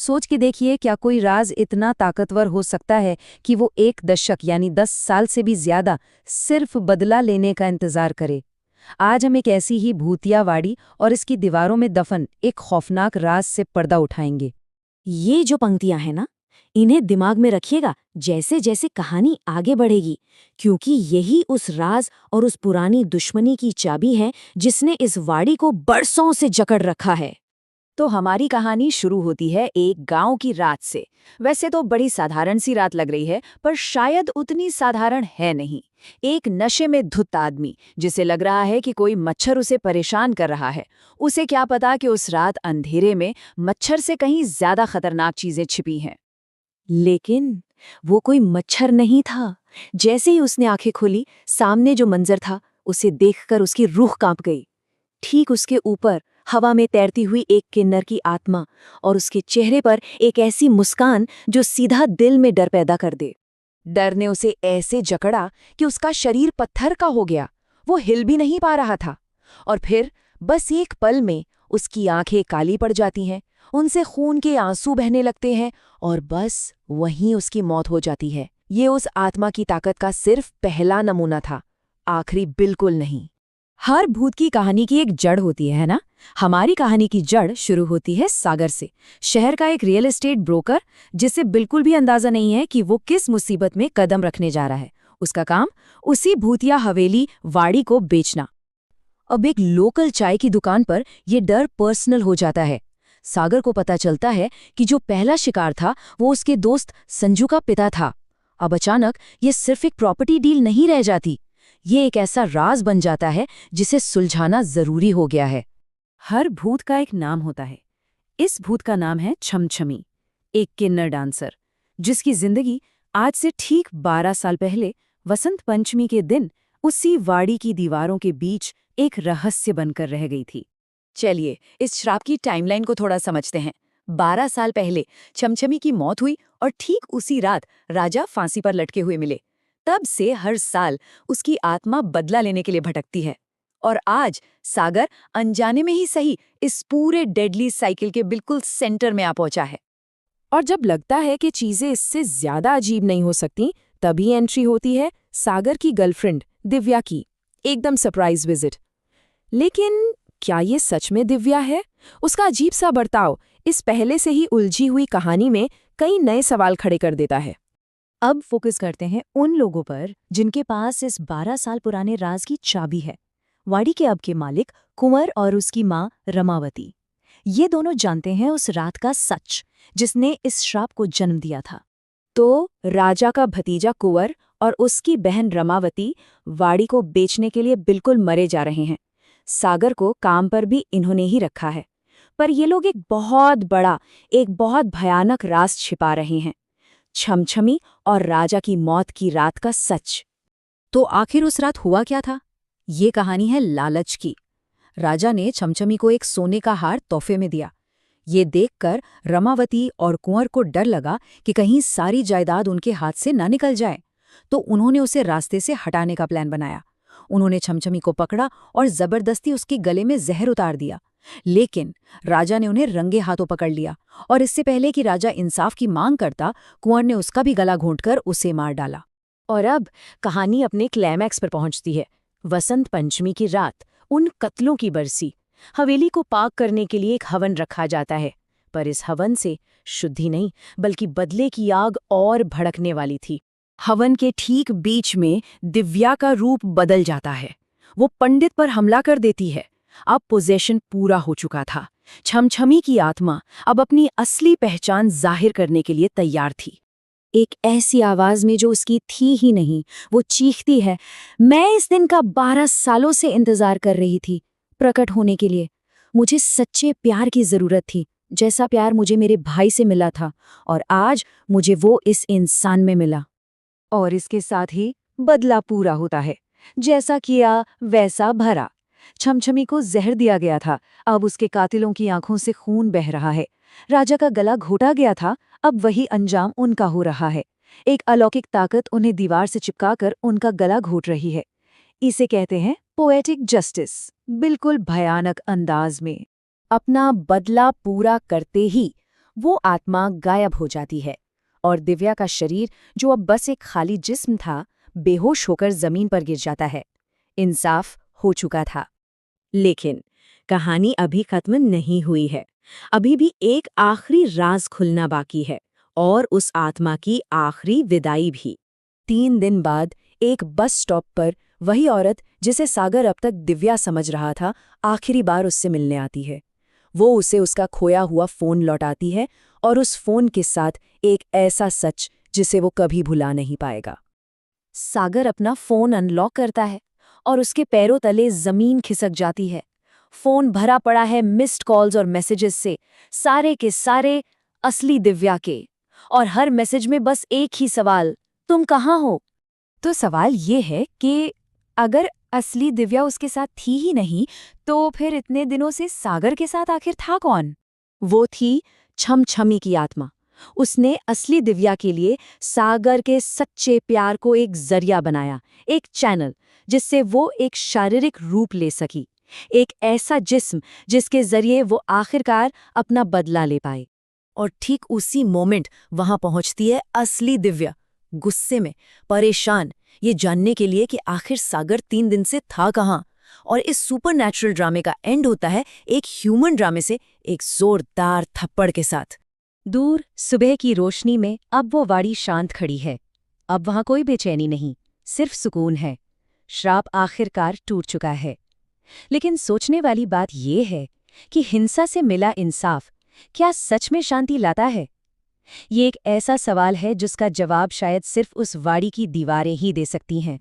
सोच के देखिए, क्या कोई राज इतना ताकतवर हो सकता है कि वो एक दशक यानी 10 साल से भी ज्यादा सिर्फ बदला लेने का इंतजार करे। आज हम एक ऐसी ही भूतियावाड़ी और इसकी दीवारों में दफन एक खौफनाक राज से पर्दा उठाएंगे। ये जो पंक्तियां हैं ना, इन्हें दिमाग में रखिएगा जैसे जैसे कहानी आगे बढ़ेगी, क्योंकि यही उस राज और उस पुरानी दुश्मनी की चाबी है जिसने इस वाड़ी को बरसों से जकड़ रखा है। तो हमारी कहानी शुरू होती है एक गांव की रात से। वैसे तो बड़ी साधारण सी रात लग रही है, पर शायद उतनी साधारण है नहीं। एक नशे में धुत आदमी, जिसे लग रहा है कि कोई मच्छर उसे परेशान कर रहा है। उसे क्या पता कि उस रात अंधेरे में मच्छर से कहीं ज्यादा खतरनाक चीजें छिपी हैं। लेकिन वो कोई मच्छर नहीं था। जैसे ही उसने आंखें खोली, सामने जो मंजर था उसे देखकर उसकी रूह कांप गई। ठीक उसके ऊपर हवा में तैरती हुई एक किन्नर की आत्मा, और उसके चेहरे पर एक ऐसी मुस्कान जो सीधा दिल में डर पैदा कर दे। डर ने उसे ऐसे जकड़ा कि उसका शरीर पत्थर का हो गया। वो हिल भी नहीं पा रहा था। और फिर बस एक पल में उसकी आंखें काली पड़ जाती हैं, उनसे खून के आंसू बहने लगते हैं, और बस वहीं उसकी मौत हो जाती है। ये उस आत्मा की ताकत का सिर्फ पहला नमूना था, आखिरी बिल्कुल नहीं। हर भूत की कहानी की एक जड़ होती है ना? हमारी कहानी की जड़ शुरू होती है सागर से, शहर का एक रियल एस्टेट ब्रोकर जिसे बिल्कुल भी अंदाजा नहीं है कि वो किस मुसीबत में कदम रखने जा रहा है। उसका काम उसी भूतिया हवेली वाड़ी को बेचना। अब एक लोकल चाय की दुकान पर यह डर पर्सनल हो जाता है। सागर को पता चलता है कि जो पहला शिकार था वो उसके दोस्त संजू का पिता था। अब अचानक ये सिर्फ एक प्रॉपर्टी डील नहीं रह जाती, ये एक ऐसा राज बन जाता है जिसे सुलझाना जरूरी हो गया है। हर भूत का एक नाम होता है। इस भूत का नाम है छमछमी, एक किन्नर डांसर, जिसकी जिंदगी आज से ठीक 12 साल पहले वसंत पंचमी के दिन उसी वाड़ी की दीवारों के बीच एक रहस्य बनकर रह गई थी। चलिए इस श्राप की टाइमलाइन को थोड़ा समझते हैं। 12 साल पहले छमछमी की मौत हुई और ठीक उसी रात राजा फांसी पर लटके हुए मिले। तब से हर साल उसकी आत्मा बदला लेने के लिए भटकती है। और आज सागर अनजाने में ही सही इस पूरे डेडली साइकिल के बिल्कुल सेंटर में आ पहुंचा है। और जब लगता है कि चीजें इससे ज्यादा अजीब नहीं हो सकती, तभी एंट्री होती है सागर की गर्लफ्रेंड दिव्या की, एकदम सरप्राइज विजिट। लेकिन क्या ये सच में दिव्या है? उसका अजीब सा बर्ताव इस पहले से ही उलझी हुई कहानी में कई नए सवाल खड़े कर देता है। अब फोकस करते हैं उन लोगों पर जिनके पास इस 12 साल पुराने राज की चाबी है। वाड़ी के अब के मालिक कुंवर और उसकी माँ रमावती। ये दोनों जानते हैं उस रात का सच जिसने इस श्राप को जन्म दिया था। तो राजा का भतीजा कुंवर और उसकी बहन रमावती वाड़ी को बेचने के लिए बिल्कुल मरे जा रहे हैं। सागर को काम पर भी इन्होंने ही रखा है, पर ये लोग एक बहुत बड़ा, एक बहुत भयानक राज छिपा रहे हैं। छमछमी और राजा की मौत की रात का सच। तो आखिर उस रात हुआ क्या था? ये कहानी है लालच की। राजा ने छमछमी को एक सोने का हार तोहफे में दिया। ये देखकर रमावती और कुंवर को डर लगा कि कहीं सारी जायदाद उनके हाथ से ना निकल जाए, तो उन्होंने उसे रास्ते से हटाने का प्लान बनाया। उन्होंने छमछमी को पकड़ा और जबरदस्ती उसके गले में जहर उतार दिया। लेकिन राजा ने उन्हें रंगे हाथों पकड़ लिया, और इससे पहले कि राजा इंसाफ की मांग करता, कुंवर ने उसका भी गला घोंटकर उसे मार डाला। और अब कहानी अपने क्लाइमैक्स पर पहुंचती है। वसंत पंचमी की रात, उन कत्लों की बरसी। हवेली को पाक करने के लिए एक हवन रखा जाता है, पर इस हवन से शुद्धि नहीं बल्कि बदले की आग और भड़कने वाली थी। हवन के ठीक बीच में दिव्या का रूप बदल जाता है। वो पंडित पर हमला कर देती है। अब पोजेशन पूरा हो चुका था। छमछमी की आत्मा अब अपनी असली पहचान जाहिर करने के लिए तैयार थी। एक ऐसी आवाज में जो उसकी थी ही नहीं, वो चीखती है, मैं इस दिन का 12 सालों से इंतजार कर रही थी, प्रकट होने के लिए। मुझे सच्चे प्यार की जरूरत थी, जैसा प्यार मुझे मेरे भाई से मिला था, और आज मुझे वो इस इंसान में मिला। और इसके साथ ही बदला पूरा होता है। जैसा किया वैसा भरा। छमछमी को जहर दिया गया था, अब उसके कातिलों की आंखों से खून बह रहा है। राजा का गला घोटा गया था, अब वही अंजाम उनका हो रहा है। एक अलौकिक ताकत उन्हें दीवार से चिपकाकर उनका गला घोट रही है। इसे कहते हैं पोएटिक जस्टिस, बिल्कुल भयानक अंदाज में। अपना बदला पूरा करते ही वो आत्मा गायब हो जाती है और दिव्या का शरीर, जो अब बस एक खाली जिस्म था, बेहोश होकर जमीन पर गिर जाता है। इंसाफ हो चुका था। लेकिन कहानी अभी खत्म नहीं हुई है। अभी भी एक आखिरी राज खुलना बाकी है, और उस आत्मा की आखिरी विदाई भी। 3 दिन बाद एक बस स्टॉप पर वही औरत जिसे सागर अब तक दिव्या समझ रहा था, आखिरी बार उससे मिलने आती है। वो उसे उसका खोया हुआ फोन लौटाती है और उस फोन के साथ एक ऐसा सच जिसे वो कभी भुला नहीं पाएगा। सागर अपना फोन अनलॉक करता है और उसके पैरों तले जमीन खिसक जाती है। फोन भरा पड़ा है मिस्ड कॉल्स और मैसेजेस से, सारे के सारे असली दिव्या के। और हर मैसेज में बस एक ही सवाल, तुम कहाँ हो? तो सवाल ये है कि अगर असली दिव्या उसके साथ थी ही नहीं, तो फिर इतने दिनों से सागर के साथ आखिर था कौन? वो थी छमछमी की आत्मा। उसने असली दिव्या के लिए सागर के सच्चे प्यार को एक जरिया बनाया, एक चैनल, जिससे वो एक शारीरिक रूप ले सकी, एक ऐसा जिस्म जिसके जरिए वो आखिरकार अपना बदला ले पाए। और ठीक उसी मोमेंट वहां पहुंचती है असली दिव्या, गुस्से में, परेशान, ये जानने के लिए कि आखिर सागर 3 दिन से था कहाँ। और इस सुपरनैचुरल ड्रामे का एंड होता है एक ह्यूमन ड्रामे से, एक जोरदार थप्पड़ के साथ। दूर सुबह की रोशनी में अब वो वाड़ी शांत खड़ी है। अब वहां कोई बेचैनी नहीं, सिर्फ सुकून है। श्राप आखिरकार टूट चुका है। लेकिन सोचने वाली बात यह है कि हिंसा से मिला इंसाफ क्या सच में शांति लाता है? ये एक ऐसा सवाल है जिसका जवाब शायद सिर्फ उस वाड़ी की दीवारें ही दे सकती हैं।